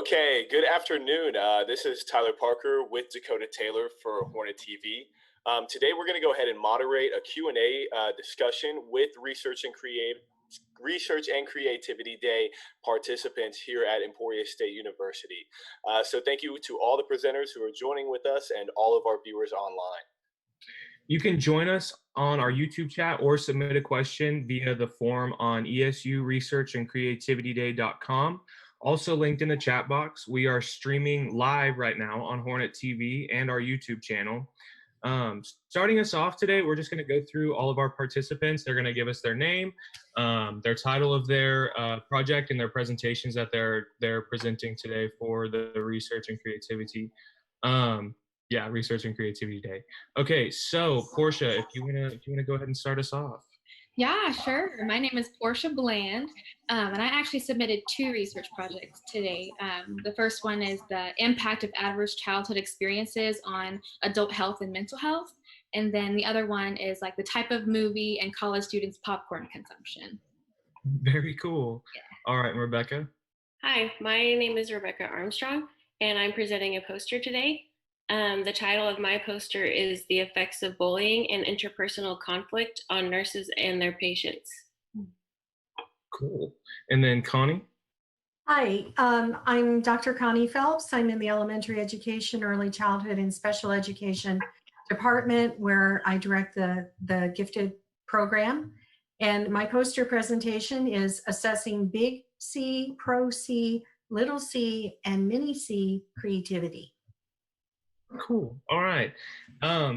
Okay, good afternoon. This is Tyler Parker with Dakota Taylor for Hornet TV. Today we're going to go ahead and moderate a Q&A discussion with Research and Creativity Day participants here at Emporia State University. So thank you to all the presenters who are joining with us and all of our viewers online. You can join us on our YouTube chat or submit a question via the form on esuresearchandcreativityday.com. Also linked in the chat box. We are streaming live right now on Hornet TV and our YouTube channel. Starting us off today, we're just going to go through all of our participants. They're going to give us their name, their title of their project, and their presentations that they're presenting today for the Research and Creativity. Research and Creativity Day. Okay, so Porscha, if you wanna go ahead and start us off. Yeah, sure. My name is Porscha Bland, and I actually submitted 2 research projects today. The first one is the impact of adverse childhood experiences on adult health and mental health. And then the other one is like the type of movie and college students' popcorn consumption. Very cool. Yeah. All right, Rebecca. Hi, my name is Rebecca Armstrong, and I'm presenting a poster today. The title of my poster is The Effects of Bullying and Interpersonal Conflict on Nurses and Their Patients. Cool. And then Connie? Hi, I'm Dr. Connie Phelps. I'm in the Elementary Education, Early Childhood, and Special Education Department, where I direct the Gifted program. And my poster presentation is Assessing Big C, Pro C, Little C, and Mini C Creativity. Cool. All right.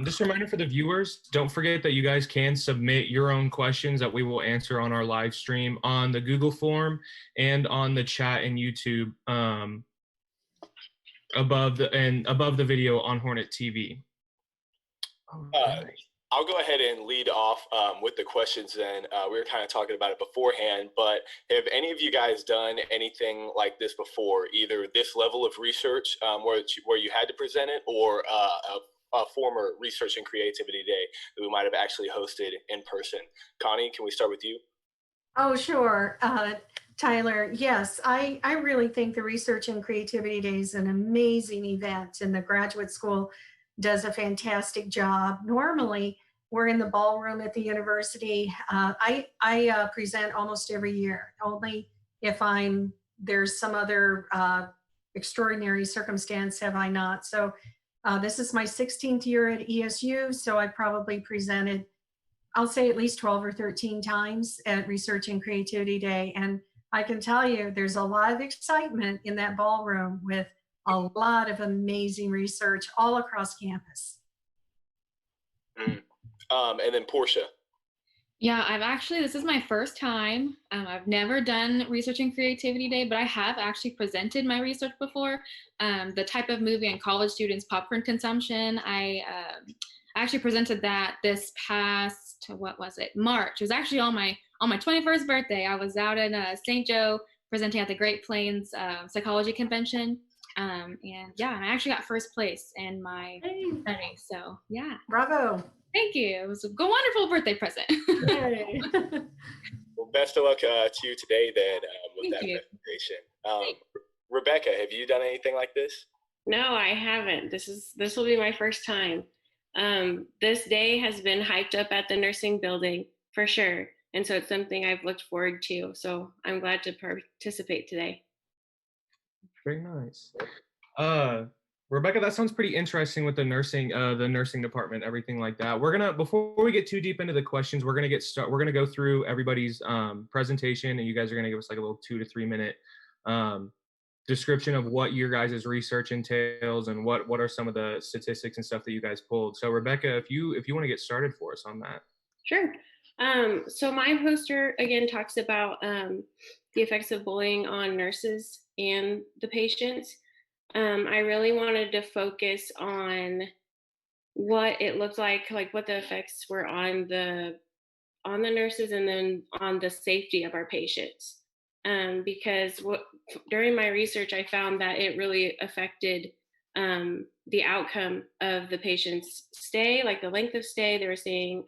Just a reminder for the viewers, don't forget that you guys can submit your own questions that we will answer on our live stream on the Google form and on the chat and YouTube above the video on Hornet TV. I'll go ahead and lead off with the questions then. We were kind of talking about it beforehand, but have any of you guys done anything like this before, either this level of research where you had to present it, or a former Research and Creativity Day that we might have actually hosted in person? Connie, can we start with you? Oh, sure. Tyler, yes, I really think the Research and Creativity Day is an amazing event, and the graduate school does a fantastic job. Normally, we're in the ballroom at the university. I present almost every year, only if there's some other extraordinary circumstance have I not. So this is my 16th year at ESU, so I probably presented, I'll say at least 12 or 13 times at Research and Creativity Day. And I can tell you there's a lot of excitement in that ballroom with a lot of amazing research all across campus. And then Porscha. Yeah, this is my first time. I've never done Research and Creativity Day, but I have actually presented my research before. The type of movie and college students' popcorn consumption. I actually presented that this past, March. It was actually on my 21st birthday. I was out in St. Joe presenting at the Great Plains Psychology Convention. And yeah, I actually got first place in my study. So yeah. Bravo. Thank you. It was a wonderful birthday present. Yay. Well, best of luck to you today then with that presentation. Rebecca, have you done anything like this? No, I haven't. This will be my first time. This day has been hyped up at the nursing building for sure. And so it's something I've looked forward to. So I'm glad to participate today. Very nice. Rebecca, that sounds pretty interesting with the nursing department, everything like that. Before we get too deep into the questions, we're gonna go through everybody's presentation, and you guys are gonna give us like a little 2 to 3 minute description of what your guys' research entails and what are some of the statistics and stuff that you guys pulled. So Rebecca, if you want to get started for us on that. Sure. So my poster again talks about the effects of bullying on nurses and the patients. I really wanted to focus on what it looked like what the effects were on the nurses and then on the safety of our patients. Because during my research, I found that it really affected the outcome of the patient's stay, like the length of stay. They were seeing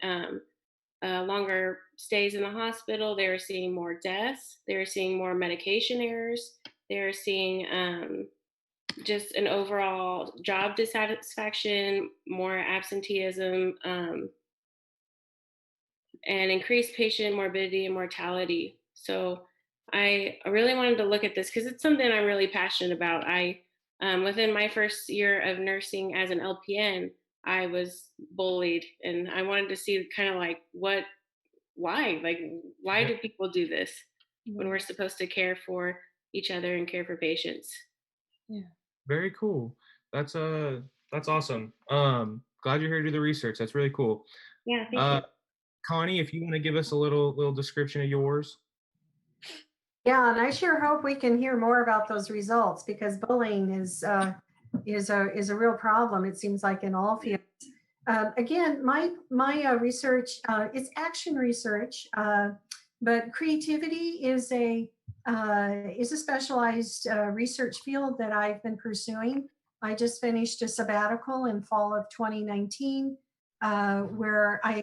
longer stays in the hospital. They were seeing more deaths. They were seeing more medication errors. They're seeing just an overall job dissatisfaction, more absenteeism, and increased patient morbidity and mortality. So I really wanted to look at this because it's something I'm really passionate about. Within my first year of nursing as an LPN, I was bullied, and I wanted to see kind of like why do people do this when we're supposed to care for each other and care for patients? Yeah. Very cool. That's awesome. Glad you're here to do the research. That's really cool. Yeah, thank you. Connie, if you want to give us a little description of yours. Yeah, and I sure hope we can hear more about those results, because bullying is a real problem. It seems like in all fields. Again, my research it's action research, but creativity is a specialized research field that I've been pursuing. I just finished a sabbatical in fall of 2019, where I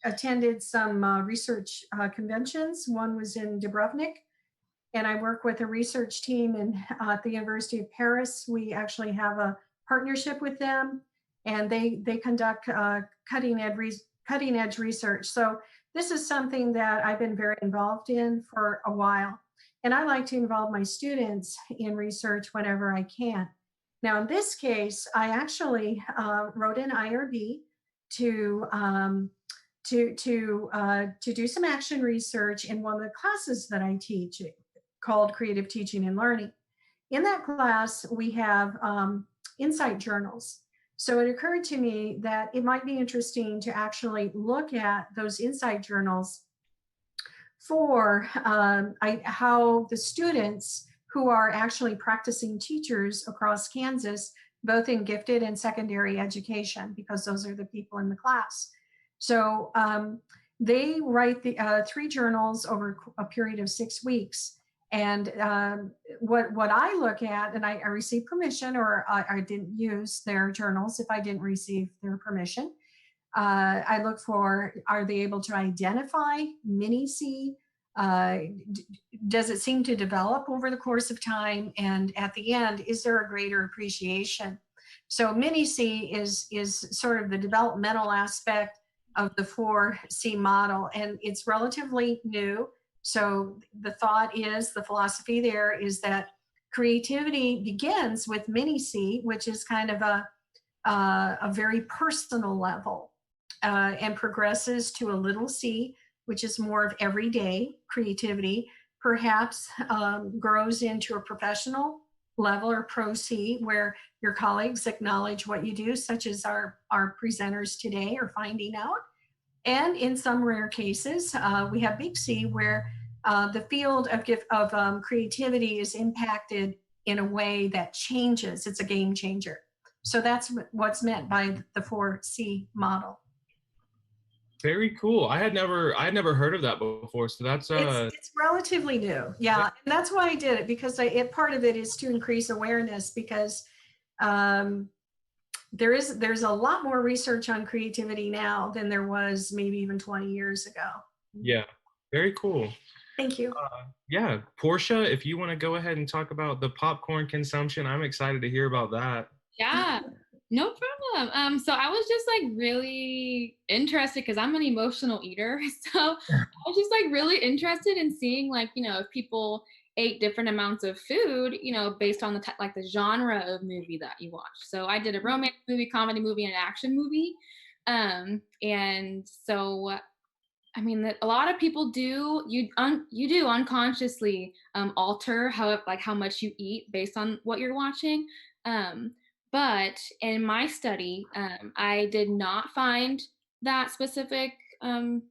attended some research conventions. One was in Dubrovnik, and I work with a research team at the University of Paris. We actually have a partnership with them, and they conduct cutting edge research. So this is something that I've been very involved in for a while, and I like to involve my students in research whenever I can. Now, in this case, I actually wrote an IRB to do some action research in one of the classes that I teach, called Creative Teaching and Learning. In that class, we have insight journals. So it occurred to me that it might be interesting to actually look at those insight journals for how the students who are actually practicing teachers across Kansas, both in gifted and secondary education, because those are the people in the class. So they write the 3 journals over a period of 6 weeks. And what I look at, and I receive permission, or I didn't use their journals if I didn't receive their permission. I look for, are they able to identify mini-C? Does it seem to develop over the course of time? And at the end, is there a greater appreciation? So mini-C is sort of the developmental aspect of the 4C model, and it's relatively new. So the philosophy there is that creativity begins with mini-C, which is kind of a very personal level, and progresses to a little c, which is more of everyday creativity, perhaps grows into a professional level, or pro C, where your colleagues acknowledge what you do, such as our presenters today are finding out. And in some rare cases, we have big C, where the field of creativity is impacted in a way that changes. It's a game changer. So that's what's meant by the 4C model. Very cool. I had never heard of that before. So that's it's relatively new. Yeah. And that's why I did it, because part of it is to increase awareness, because there's a lot more research on creativity now than there was maybe even 20 years ago. Yeah. Very cool. Thank you. Yeah. Porscha, if you want to go ahead and talk about the popcorn consumption, I'm excited to hear about that. Yeah, no problem. So I was just like really interested, because I'm an emotional eater. So I was just like really interested in seeing, like, if people ate different amounts of food, based on the genre of movie that you watch. So I did a romance movie, comedy movie, and an action movie. And so, I mean, a lot of people do, you do unconsciously alter how much you eat based on what you're watching. But in my study, I did not find that specific thing.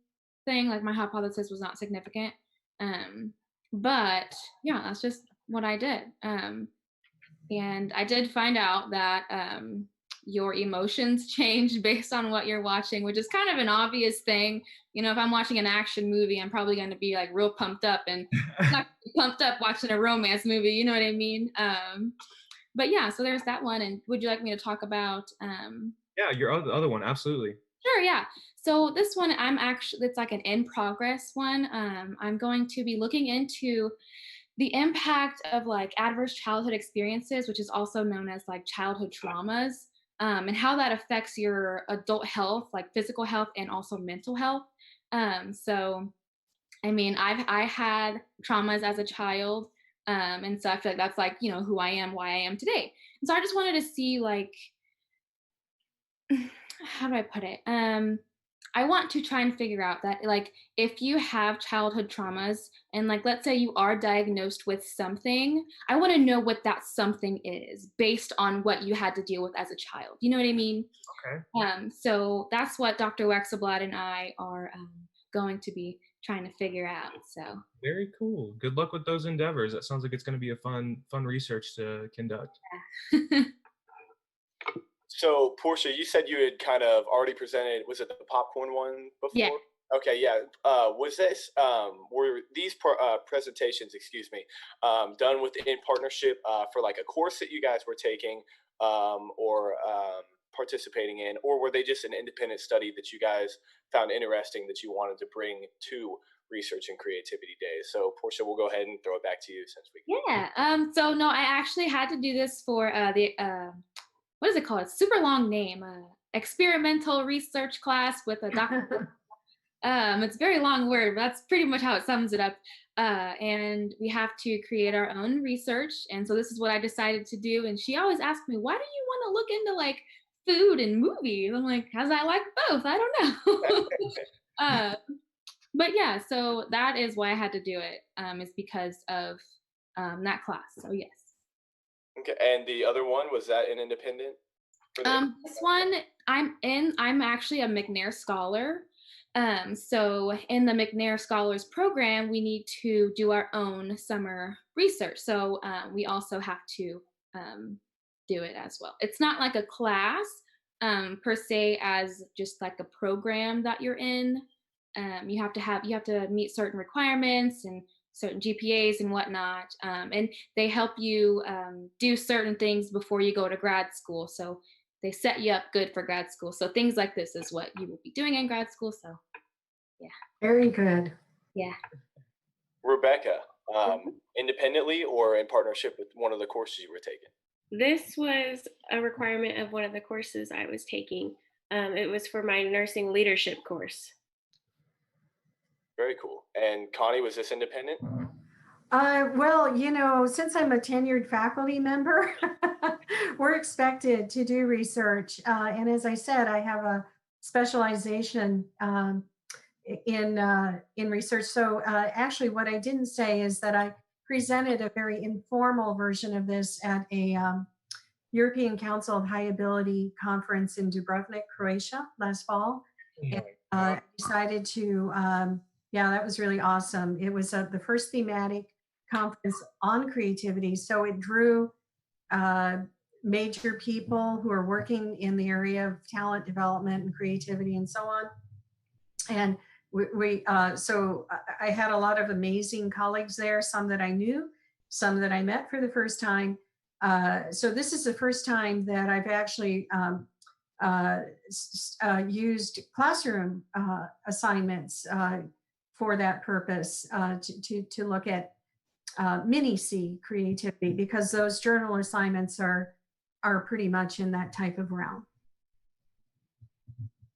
Like, my hypothesis was not significant. But yeah, that's just what I did. And I did find out that your emotions change based on what you're watching, which is kind of an obvious thing. If I'm watching an action movie, I'm probably going to be like real pumped up, and not pumped up watching a romance movie. You know what I mean? But yeah, so there's that one. And would you like me to talk about? Yeah, your other one, absolutely. Sure, yeah. So this one, it's like an in progress one. I'm going to be looking into the impact of like adverse childhood experiences, which is also known as like childhood traumas, and how that affects your adult health, like physical health and also mental health. So I mean, I had traumas as a child, and so I feel like that's like, you know, who I am, why I am today. And so I just wanted to see like, how do I put it? I want to try and figure out that like if you have childhood traumas and like let's say you are diagnosed with something, I want to know what that something is based on what you had to deal with as a child. You know what I mean? Okay. So that's what Dr. Wexelblad and I are going to be trying to figure out. So Very cool. Good luck with those endeavors. That sounds like it's going to be a fun research to conduct. yeah. So, Porscha, you said you had kind of already presented, was it the popcorn one before? Yeah. Okay, yeah. Was this, were these presentations, excuse me, done in partnership for like a course that you guys were taking or participating in, or were they just an independent study that you guys found interesting that you wanted to bring to Research and Creativity Days? So, Porscha, we'll go ahead and throw it back to you since we Yeah. So no, I actually had to do this for the what is it called? It's super long name. Experimental research class with a doctor. It's a very long word, but that's pretty much how it sums it up. And we have to create our own research. And so this is what I decided to do. And she always asked me, why do you want to look into like food and movies? I'm like, because I like both. I don't know. But yeah, so that is why I had to do it, is because of that class. So yes. Okay, and the other one, was that an independent? This one I'm actually a McNair scholar. So in the McNair Scholars Program, we need to do our own summer research. So we also have to do it as well. It's not like a class per se as just like a program that you're in. You have to meet certain requirements and certain GPAs and whatnot. And they help you do certain things before you go to grad school. So they set you up good for grad school. So things like this is what you will be doing in grad school. So yeah. Very good. Yeah. Rebecca, independently or in partnership with one of the courses you were taking? This was a requirement of one of the courses I was taking. It was for my nursing leadership course. Very cool. And Connie, was this independent? Well, you know, since I'm a tenured faculty member, we're expected to do research. And as I said, I have a specialization in research. So actually what I didn't say is that I presented a very informal version of this at a European Council of High Ability conference in Dubrovnik, Croatia last fall. And I decided to, yeah, that was really awesome. It was the first thematic conference on creativity. So it drew major people who are working in the area of talent development and creativity and so on. And so I had a lot of amazing colleagues there, some that I knew, some that I met for the first time. So this is the first time that I've actually used classroom assignments for that purpose, to look at mini-C creativity, because those journal assignments are pretty much in that type of realm.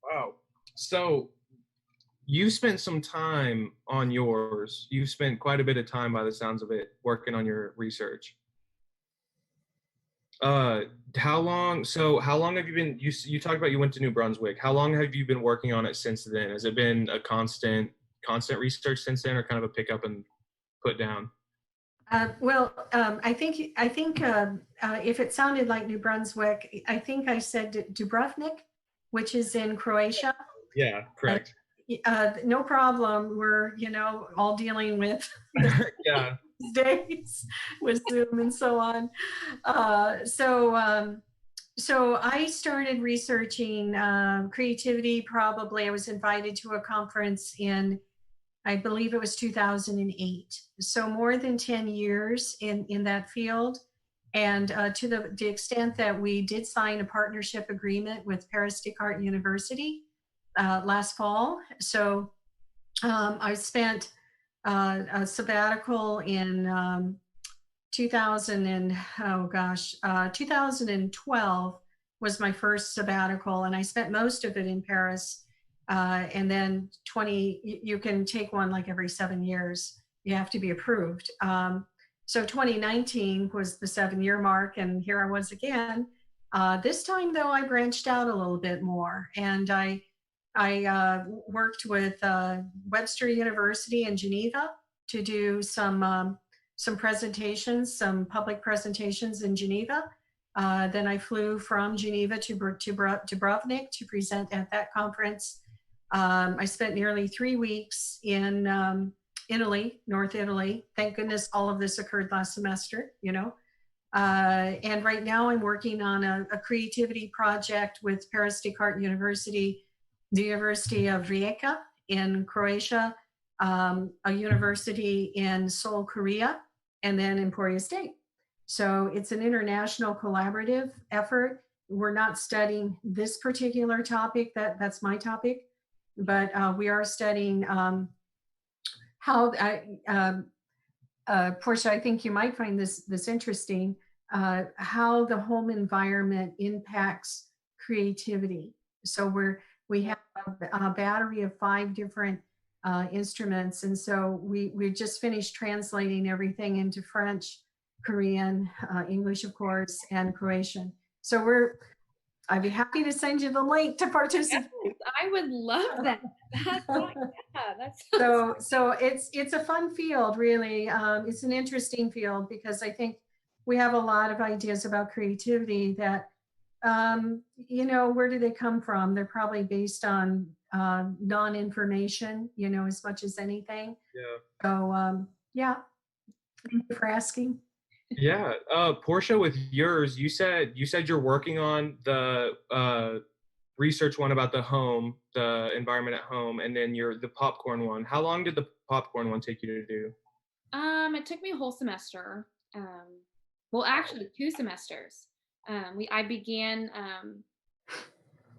Wow. So you've spent some time on yours. You've spent quite a bit of time, by the sounds of it, working on your research. How long have you been, you talked about you went to New Brunswick. How long have you been working on it since then? Has it been a constant research since then, or kind of a pick up and put down? Well, I think if it sounded like New Brunswick, I think I said Dubrovnik, which is in Croatia. Yeah, correct. No problem. We're, you know, all dealing with yeah. these days with Zoom and so on. So I started researching creativity. Probably I was invited to a conference in, I believe it was 2008. So more than 10 years in that field. And to the extent that we did sign a partnership agreement with Paris Descartes University last fall. So I spent a sabbatical in 2012 was my first sabbatical, and I spent most of it in Paris. And then you can take one like every 7 years. You have to be approved. So 2019 was the 7-year mark, and here I was again. This time, though, I branched out a little bit more, and I worked with Webster University in Geneva to do some presentations, some public presentations in Geneva. Then I flew from Geneva to Dubrovnik to present at that conference. I spent nearly 3 weeks in Italy, North Italy. Thank goodness all of this occurred last semester, you know. And right now I'm working on a creativity project with Paris Descartes University, the University of Rijeka in Croatia, a university in Seoul, Korea, and then Emporia State. So it's an international collaborative effort. We're not studying this particular topic, that's my topic, but we are studying how, Porscha, I think you might find this interesting, how the home environment impacts creativity. So we have a battery of 5 different instruments, and so we just finished translating everything into French, Korean, English, of course, and Croatian. So I'd be happy to send you the link to participate. Yes, I would love that. That's so it's a fun field, really. It's an interesting field because I think we have a lot of ideas about creativity that, you know, where do they come from? They're probably based on non-information, you know, as much as anything. Yeah. So yeah, thank you for asking. Yeah, Porscha, with yours, you said you're working on the research one about the home, the environment at home, and then the popcorn one. How long did the popcorn one take you to do? It took me a whole semester. Well, actually 2 semesters. I began.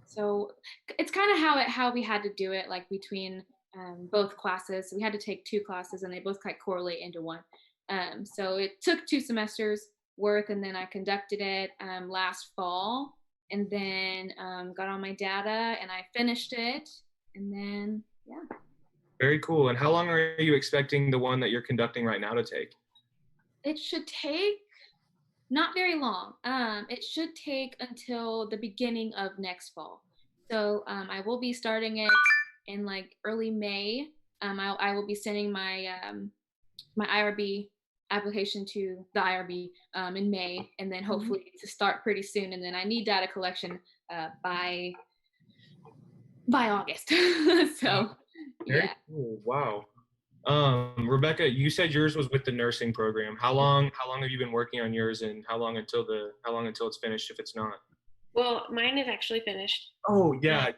So it's kind of how we had to do it, like between both classes. So we had to take 2 classes, and they both kind of correlate into one. So it took 2 semesters worth, and then I conducted it last fall, and then got all my data, and I finished it, and then yeah. Very cool. And how long are you expecting the one that you're conducting right now to take? It should take not very long. It should take until the beginning of next fall. So I will be starting it in like early May. I will be sending my my IRB application to the IRB in May, and then hopefully to start pretty soon. And then I need data collection by August. So Very yeah. cool. Wow. Rebecca, you said yours was with the nursing program. How long have you been working on yours, and how long until it's finished if it's not? Well, mine is actually finished. Oh, yeah.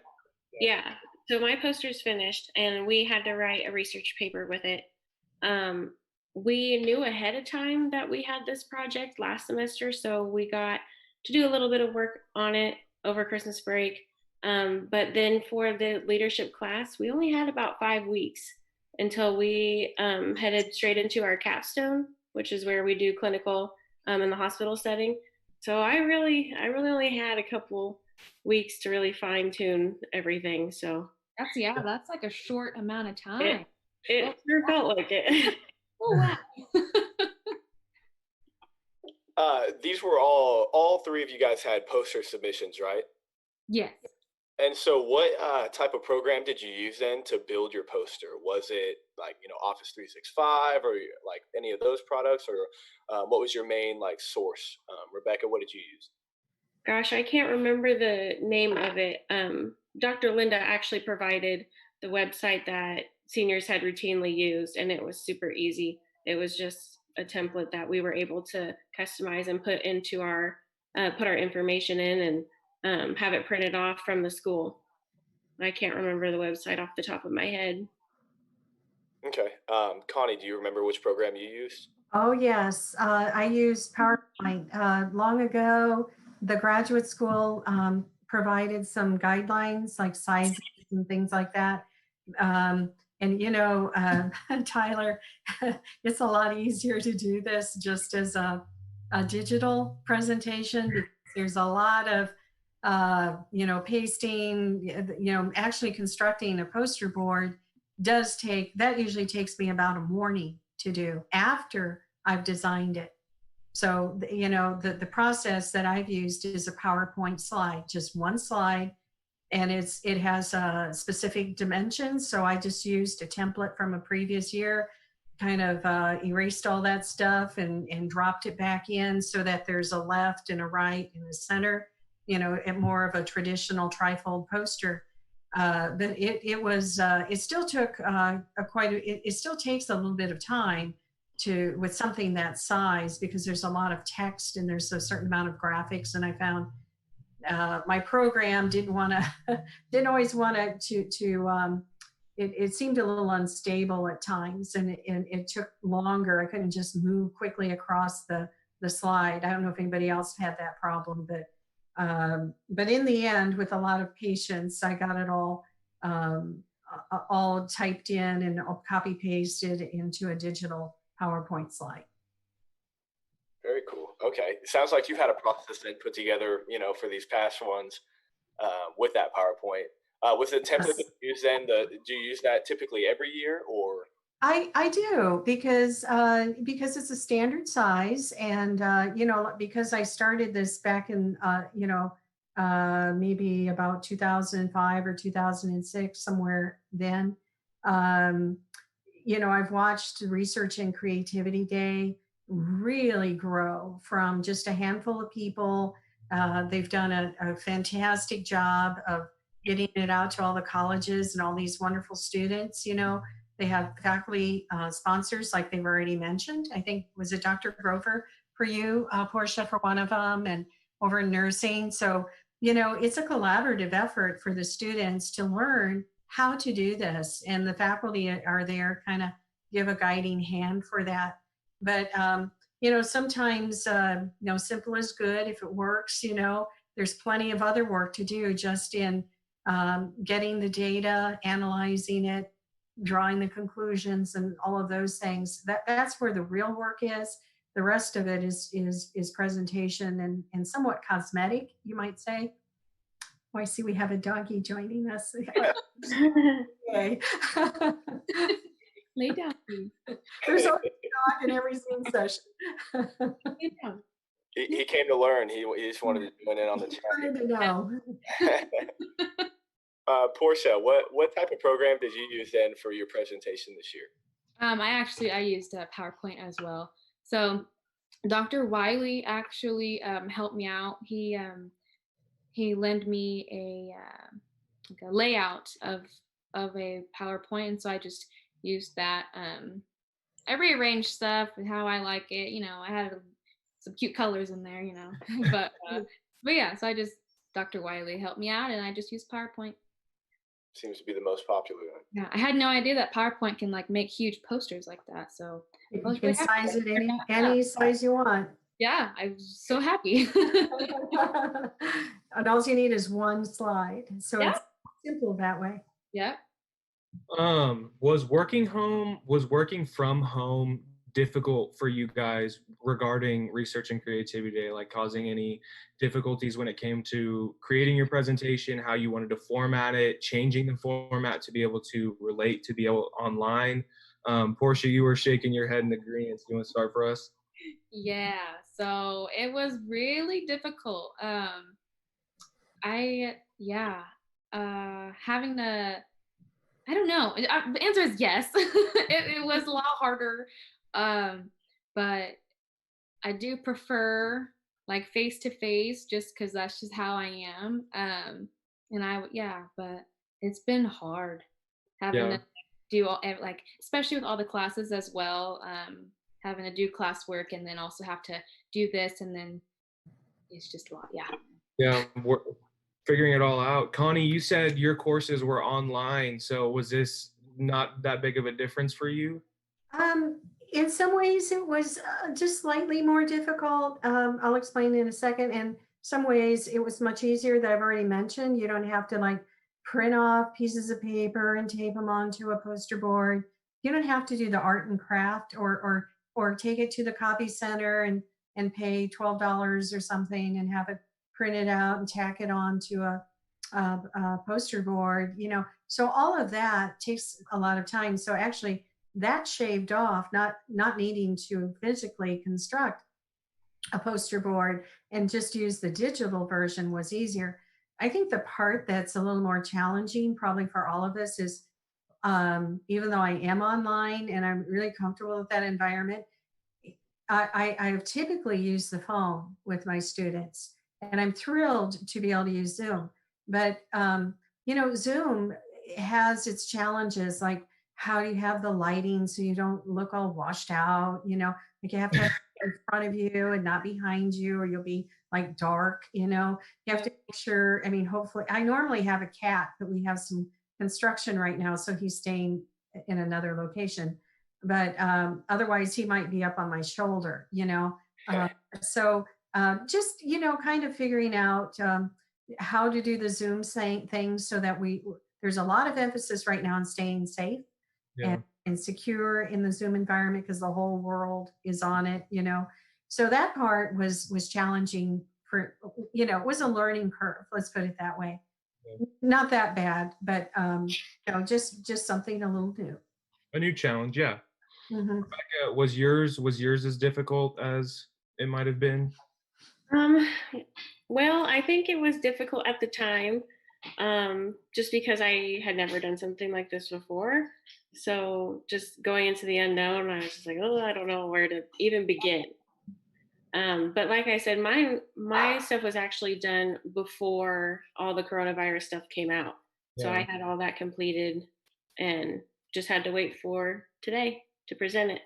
Yeah. So my poster's finished, and we had to write a research paper with it. We knew ahead of time that we had this project last semester, so we got to do a little bit of work on it over Christmas break. But then for the leadership class, we only had about 5 weeks until we headed straight into our capstone, which is where we do clinical in the hospital setting. So I really only had a couple weeks to really fine tune everything. So that's like a short amount of time. It sure felt like it. Oh wow. These were all 3 of you guys had poster submissions, right? Yes. And so what type of program did you use then to build your poster? Was it like, you know, Office 365 or like any of those products, or what was your main like source? Rebecca, what did you use? Gosh, I can't remember the name of it. Dr. Linda actually provided the website that seniors had routinely used, and it was super easy. It was just a template that we were able to customize and put into put our information in, and have it printed off from the school. I can't remember the website off the top of my head. Okay. Connie, do you remember which program you used? Oh, yes. I used PowerPoint. Long ago, the graduate school provided some guidelines like sizes and things like that. And And, you know, Tyler, it's a lot easier to do this just as a digital presentation because there's a lot of, you know, pasting, you know, actually constructing a poster board that usually takes me about a morning to do after I've designed it. So, you know, the process that I've used is a PowerPoint slide, just one slide, and it has specific dimensions. So I just used a template from a previous year, kind of erased all that stuff and dropped it back in so that there's a left and a right and a center, you know, more of a traditional trifold poster. But it still took it still takes a little bit of time with something that size, because there's a lot of text and there's a certain amount of graphics. And I found my program didn't always want to it seemed a little unstable at times, and it took longer. I couldn't just move quickly across the slide. I don't know if anybody else had that problem, but in the end, with a lot of patience, I got it all typed in and copy pasted into a digital PowerPoint slide. Very cool. Okay. It sounds like you've had a process then put together, you know, for these past ones with that PowerPoint. Was the template that you use then, do you use that typically every year, or? I do, because it's a standard size, and you know, because I started this back in you know, maybe about 2005 or 2006, somewhere then. You know, I've watched Research and Creativity Day really grow from just a handful of people. They've done a fantastic job of getting it out to all the colleges and all these wonderful students. You know, they have faculty sponsors, like they've already mentioned. I think, was it Dr. Grover for you, Porscha, for one of them, and over in nursing. So, you know, it's a collaborative effort for the students to learn how to do this. And the faculty are there, kind of give a guiding hand for that. But, you know, sometimes, you know, simple is good if it works. You know, there's plenty of other work to do just in getting the data, analyzing it, drawing the conclusions, and all of those things. That's where the real work is. The rest of it is presentation and somewhat cosmetic, you might say. Oh, I see we have a doggy joining us. Okay. Lay down, please. There's always a dog in every Zoom session. Lay down. He came to learn. He just wanted to join in on the chat. Wanted to know. Porscha, what type of program did you use then for your presentation this year? I used PowerPoint as well. So Dr. Wiley actually helped me out. He lent me a layout of a PowerPoint, and so I just used that. I rearranged stuff how I like it. You know, I had some cute colors in there, you know. but yeah, so Dr. Wiley helped me out, and I just used PowerPoint. Seems to be the most popular one. Yeah, I had no idea that PowerPoint can like make huge posters like that. So You can size it any size you want. Yeah, I was so happy. And all you need is one slide. So Yeah. It's simple that way. Yeah. Was working from home difficult for you guys regarding Research and Creativity Day, like causing any difficulties when it came to creating your presentation, how you wanted to format it, changing the format to be able to relate to be able online? Porscha, you were shaking your head in agreement. You want to start for us? Yeah, so it was really difficult. Having to, I don't know. The answer is yes. it was a lot harder, but I do prefer like face to face, just because that's just how I am. But it's been hard having to do like, especially with all the classes as well. Having to do classwork and then also have to do this, and then it's just a lot. Yeah, we're figuring it all out. Connie, you said your courses were online, so was this not that big of a difference for you? In some ways it was just slightly more difficult. I'll explain in a second. In some ways it was much easier, that I've already mentioned. You don't have to like print off pieces of paper and tape them onto a poster board. You don't have to do the art and craft, or take it to the copy center and pay $12 or something and have it printed out and tack it onto a poster board. So all of that takes a lot of time. So actually that shaved off, not needing to physically construct a poster board and just use the digital version was easier. I think the part that's a little more challenging probably for all of us is, even though I am online and I'm really comfortable with that environment, I have typically used the phone with my students, and I'm thrilled to be able to use Zoom. But Zoom has its challenges, like how do you have the lighting so you don't look all washed out? Like you have to have it in front of you and not behind you, or you'll be like dark. You have to make sure. I mean, hopefully, I normally have a cat, but we have some construction right now, so he's staying in another location. But otherwise he might be up on my shoulder. So just kind of figuring out how to do the Zoom things so that there's a lot of emphasis right now on staying safe and secure in the Zoom environment, because the whole world is on it. So that part was challenging for, it was a learning curve, let's put it that way. Not that bad, but just something a little new. A new challenge, yeah. Mm-hmm. Rebecca, was yours as difficult as it might have been? Well, I think it was difficult at the time, just because I had never done something like this before. So just going into the unknown, I was just like, oh, I don't know where to even begin. But like I said, my stuff was actually done before all the coronavirus stuff came out. So I had all that completed and just had to wait for today to present it.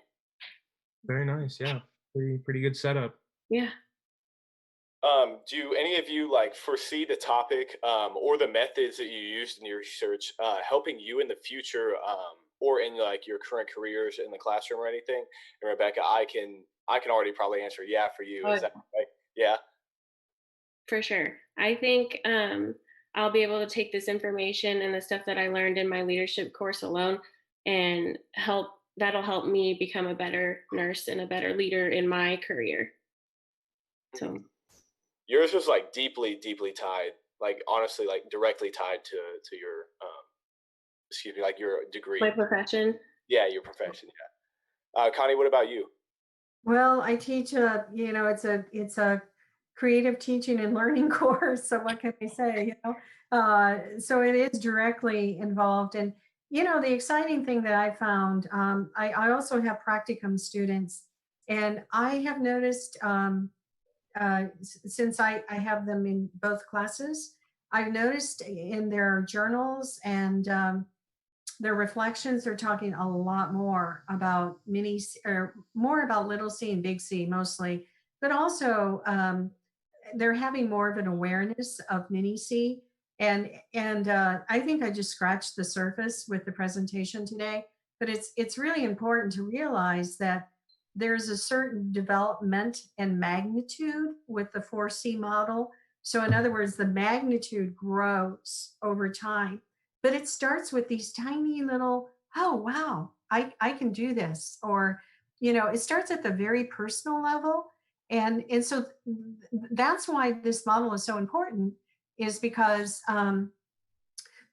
Very nice. Yeah. Pretty good setup. Yeah. Do any of you foresee the topic or the methods that you used in your research helping you in the future or in your current careers in the classroom or anything? And Rebecca, I can already probably answer yeah for you. Is that right? Yeah. For sure. I think I'll be able to take this information and the stuff that I learned in my leadership course alone and that'll help me become a better nurse and a better leader in my career. So yours was deeply tied, honestly, directly tied to your your degree. My profession. Yeah, your profession. Yeah. Connie, what about you? Well, I teach it's a creative teaching and learning course. So what can I say? So it is directly involved. And the exciting thing that I found, I also have practicum students, and I have noticed since I have them in both classes, I've noticed in their journals and their reflections, they're talking a lot more about more about little C and big C mostly, but also they're having more of an awareness of mini C. And I think I just scratched the surface with the presentation today, but it's really important to realize that there's a certain development and magnitude with the 4C model. So in other words, the magnitude grows over time, but it starts with these tiny little, oh, wow, I can do this. Or, it starts at the very personal level. And so that's why this model is so important, is because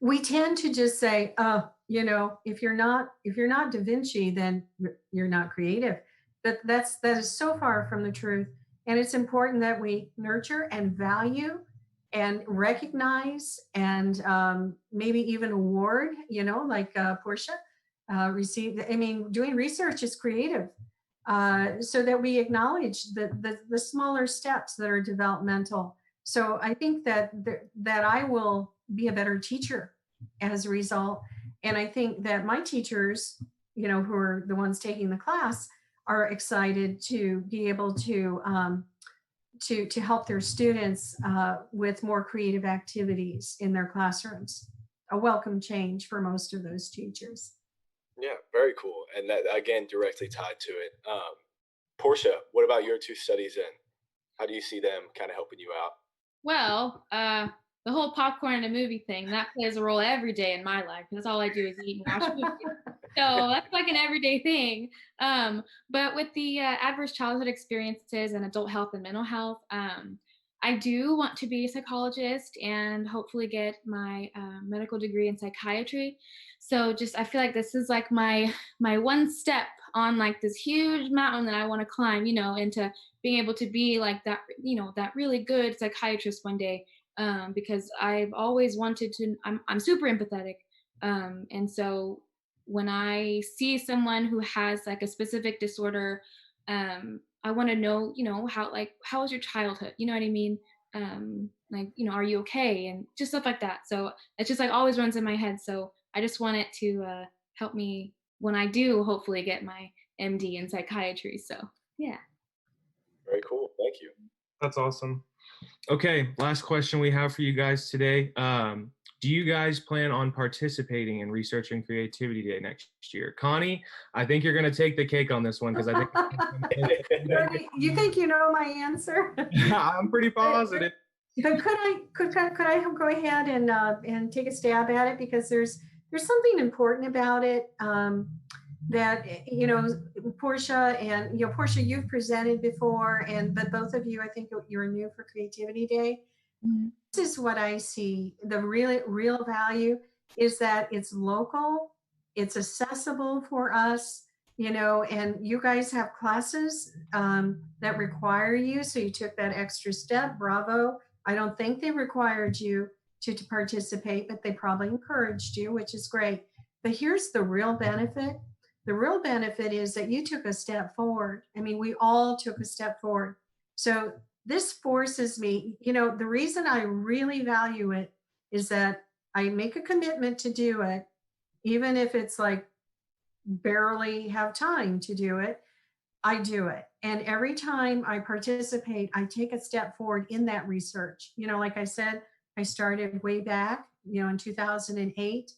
we tend to just say, if you're not Da Vinci, then you're not creative. But that is so far from the truth. And it's important that we nurture and value and recognize and maybe even award, like Porscha received. I mean, doing research is creative. So that we acknowledge the smaller steps that are developmental. So I think that I will be a better teacher as a result. And I think that my teachers, who are the ones taking the class, are excited to be able to help their students with more creative activities in their classrooms. A welcome change for most of those teachers. Yeah, very cool. And that, again, directly tied to it. Porscha, what about your two studies in? How do you see them kind of helping you out? Well, the whole popcorn in a movie thing, that plays a role every day in my life. That's all I do is eat and watch movies. So that's like an everyday thing. But with the adverse childhood experiences and adult health and mental health, I do want to be a psychologist and hopefully get my medical degree in psychiatry. So just I feel like this is like my one step on like this huge mountain that I want to climb, into being able to be like that, that really good psychiatrist one day. Because I've always wanted to. I'm super empathetic, and so when I see someone who has like a specific disorder, I want to know, how was your childhood? You know what I mean? Are you okay? And just stuff like that. So it's just like always runs in my head. So I just want it to help me when I do hopefully get my MD in psychiatry. So yeah. Very cool. Thank you. That's awesome. Okay, last question we have for you guys today. Do you guys plan on participating in Research and Creativity Day next year? Connie, I think you're going to take the cake on this one because I think you think you know my answer? I'm pretty positive. But could I go ahead and take a stab at it, because there's something important about it that Porscha and Porscha, you've presented before, but both of you, I think you're new for Creativity Day. Mm-hmm. This is what I see. The real value is that it's local, it's accessible for us, and you guys have classes that require you, so you took that extra step. Bravo. I don't think they required you to participate, but they probably encouraged you, which is great. But here's the real benefit. The real benefit is that you took a step forward. I mean, we all took a step forward. So this forces me, the reason I really value it is that I make a commitment to do it, even if it's like barely have time to do it, I do it. And every time I participate, I take a step forward in that research. Like I said, I started way back, in 2008.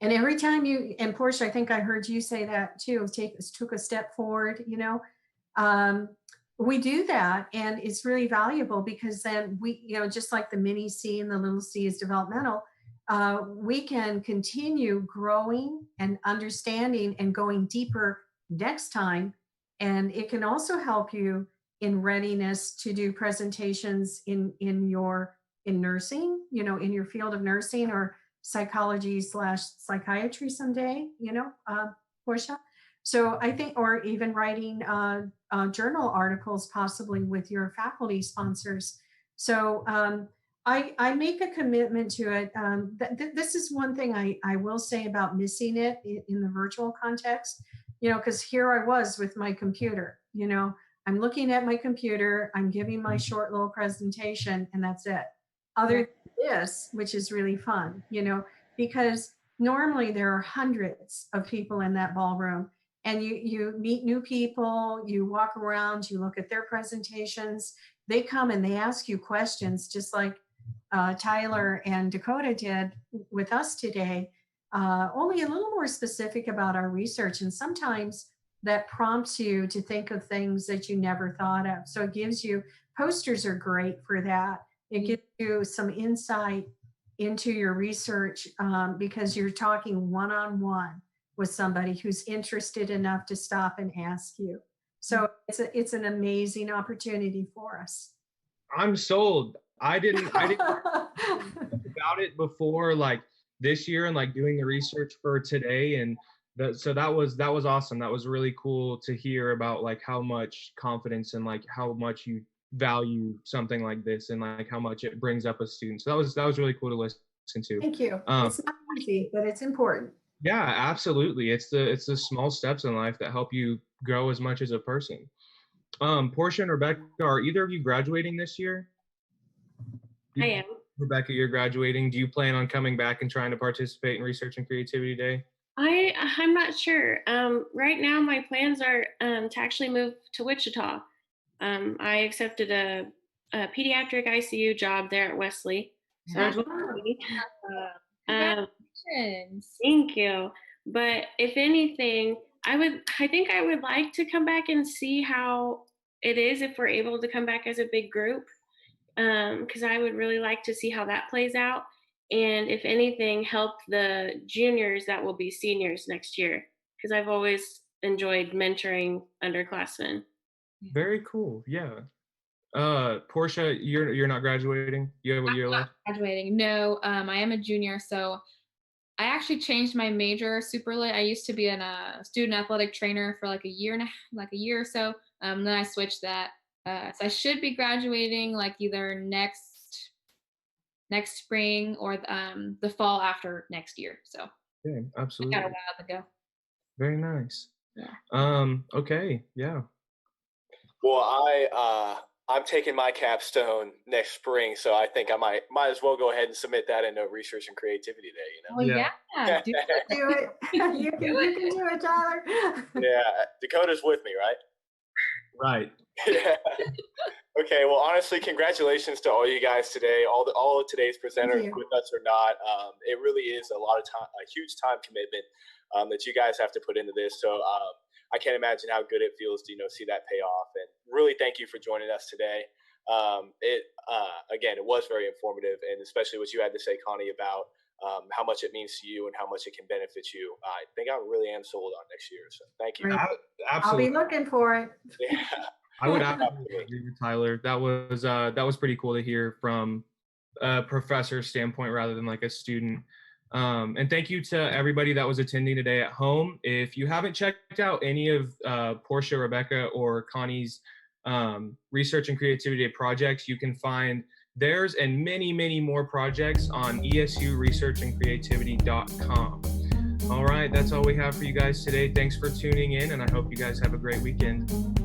And every time and Porscha, I think I heard you say that too, took a step forward, we do that. And it's really valuable because then we, just like the mini C and the little c is developmental, we can continue growing and understanding and going deeper next time. And it can also help you in readiness to do presentations in nursing, in your field of nursing or psychology/psychiatry someday, Porscha. So I think, or even writing journal articles possibly with your faculty sponsors. So I make a commitment to it. This is one thing I will say about missing it in the virtual context, because here I was with my computer, I'm looking at my computer, I'm giving my short little presentation, and that's it. Other than this, which is really fun, because normally there are hundreds of people in that ballroom, and you meet new people, you walk around, you look at their presentations, they come and they ask you questions, just like Tyler and Dakota did with us today, only a little more specific about our research. And sometimes that prompts you to think of things that you never thought of. So it gives you, posters are great for that. It gives you some insight into your research because you're talking one-on-one with somebody who's interested enough to stop and ask you. So it's an amazing opportunity for us. I'm sold. I didn't think about it before, like this year, and like doing the research for today, and so that was awesome. That was really cool to hear about, like how much confidence and like how much you value something like this, and like how much it brings up a student. So that was really cool to listen to. Thank you. It's not easy, but it's important. Yeah, absolutely. It's the small steps in life that help you grow as much as a person. Porscha and Rebecca, are either of you graduating this year? I am. Rebecca, you're graduating. Do you plan on coming back and trying to participate in Research and Creativity Day? I'm not sure. Right now, my plans are to actually move to Wichita. I accepted a pediatric ICU job there at Wesley. So Congratulations. Thank you. But if anything, I think I would like to come back and see how it is if we're able to come back as a big group. because I would really like to see how that plays out. And if anything, help the juniors that will be seniors next year, because I've always enjoyed mentoring underclassmen. Very cool. Yeah. Porscha, you're not graduating? You have a year left? Graduating. No, I am a junior, so I actually changed my major super late. I used to be a student athletic trainer for like a year or so. Then I switched that. So I should be graduating like either next spring or the fall after next year. So Yeah, I absolutely. got a while to go. Very nice. Yeah. Okay. Yeah. Well, I'm taking my capstone next spring, so I think I might as well go ahead and submit that into Research and Creativity Day. You know. Well, Yeah. yeah. Do it. Do it. You can do it, Tyler. Yeah, Dakota's with me, right? Right. Yeah. Okay. Well, honestly, congratulations to all you guys today. All of today's presenters, you. with us or not, it really is a lot of time, a huge time commitment that you guys have to put into this. So I can't imagine how good it feels to see that pay off. And really, thank you for joining us today. Again, it was very informative, and especially what you had to say, Connie, about how much it means to you and how much it can benefit you. I think I really am sold on next year. So thank you. Right. I'll Absolutely. be looking for it. Yeah. I would absolutely agree with Tyler. That was pretty cool to hear from a professor's standpoint rather than like a student. And thank you to everybody that was attending today at home. If you haven't checked out any of Porscha, Rebecca, or Connie's Research and Creativity projects, you can find theirs and many, many more projects on esuresearchandcreativity.com. All right, that's all we have for you guys today. Thanks for tuning in, and I hope you guys have a great weekend.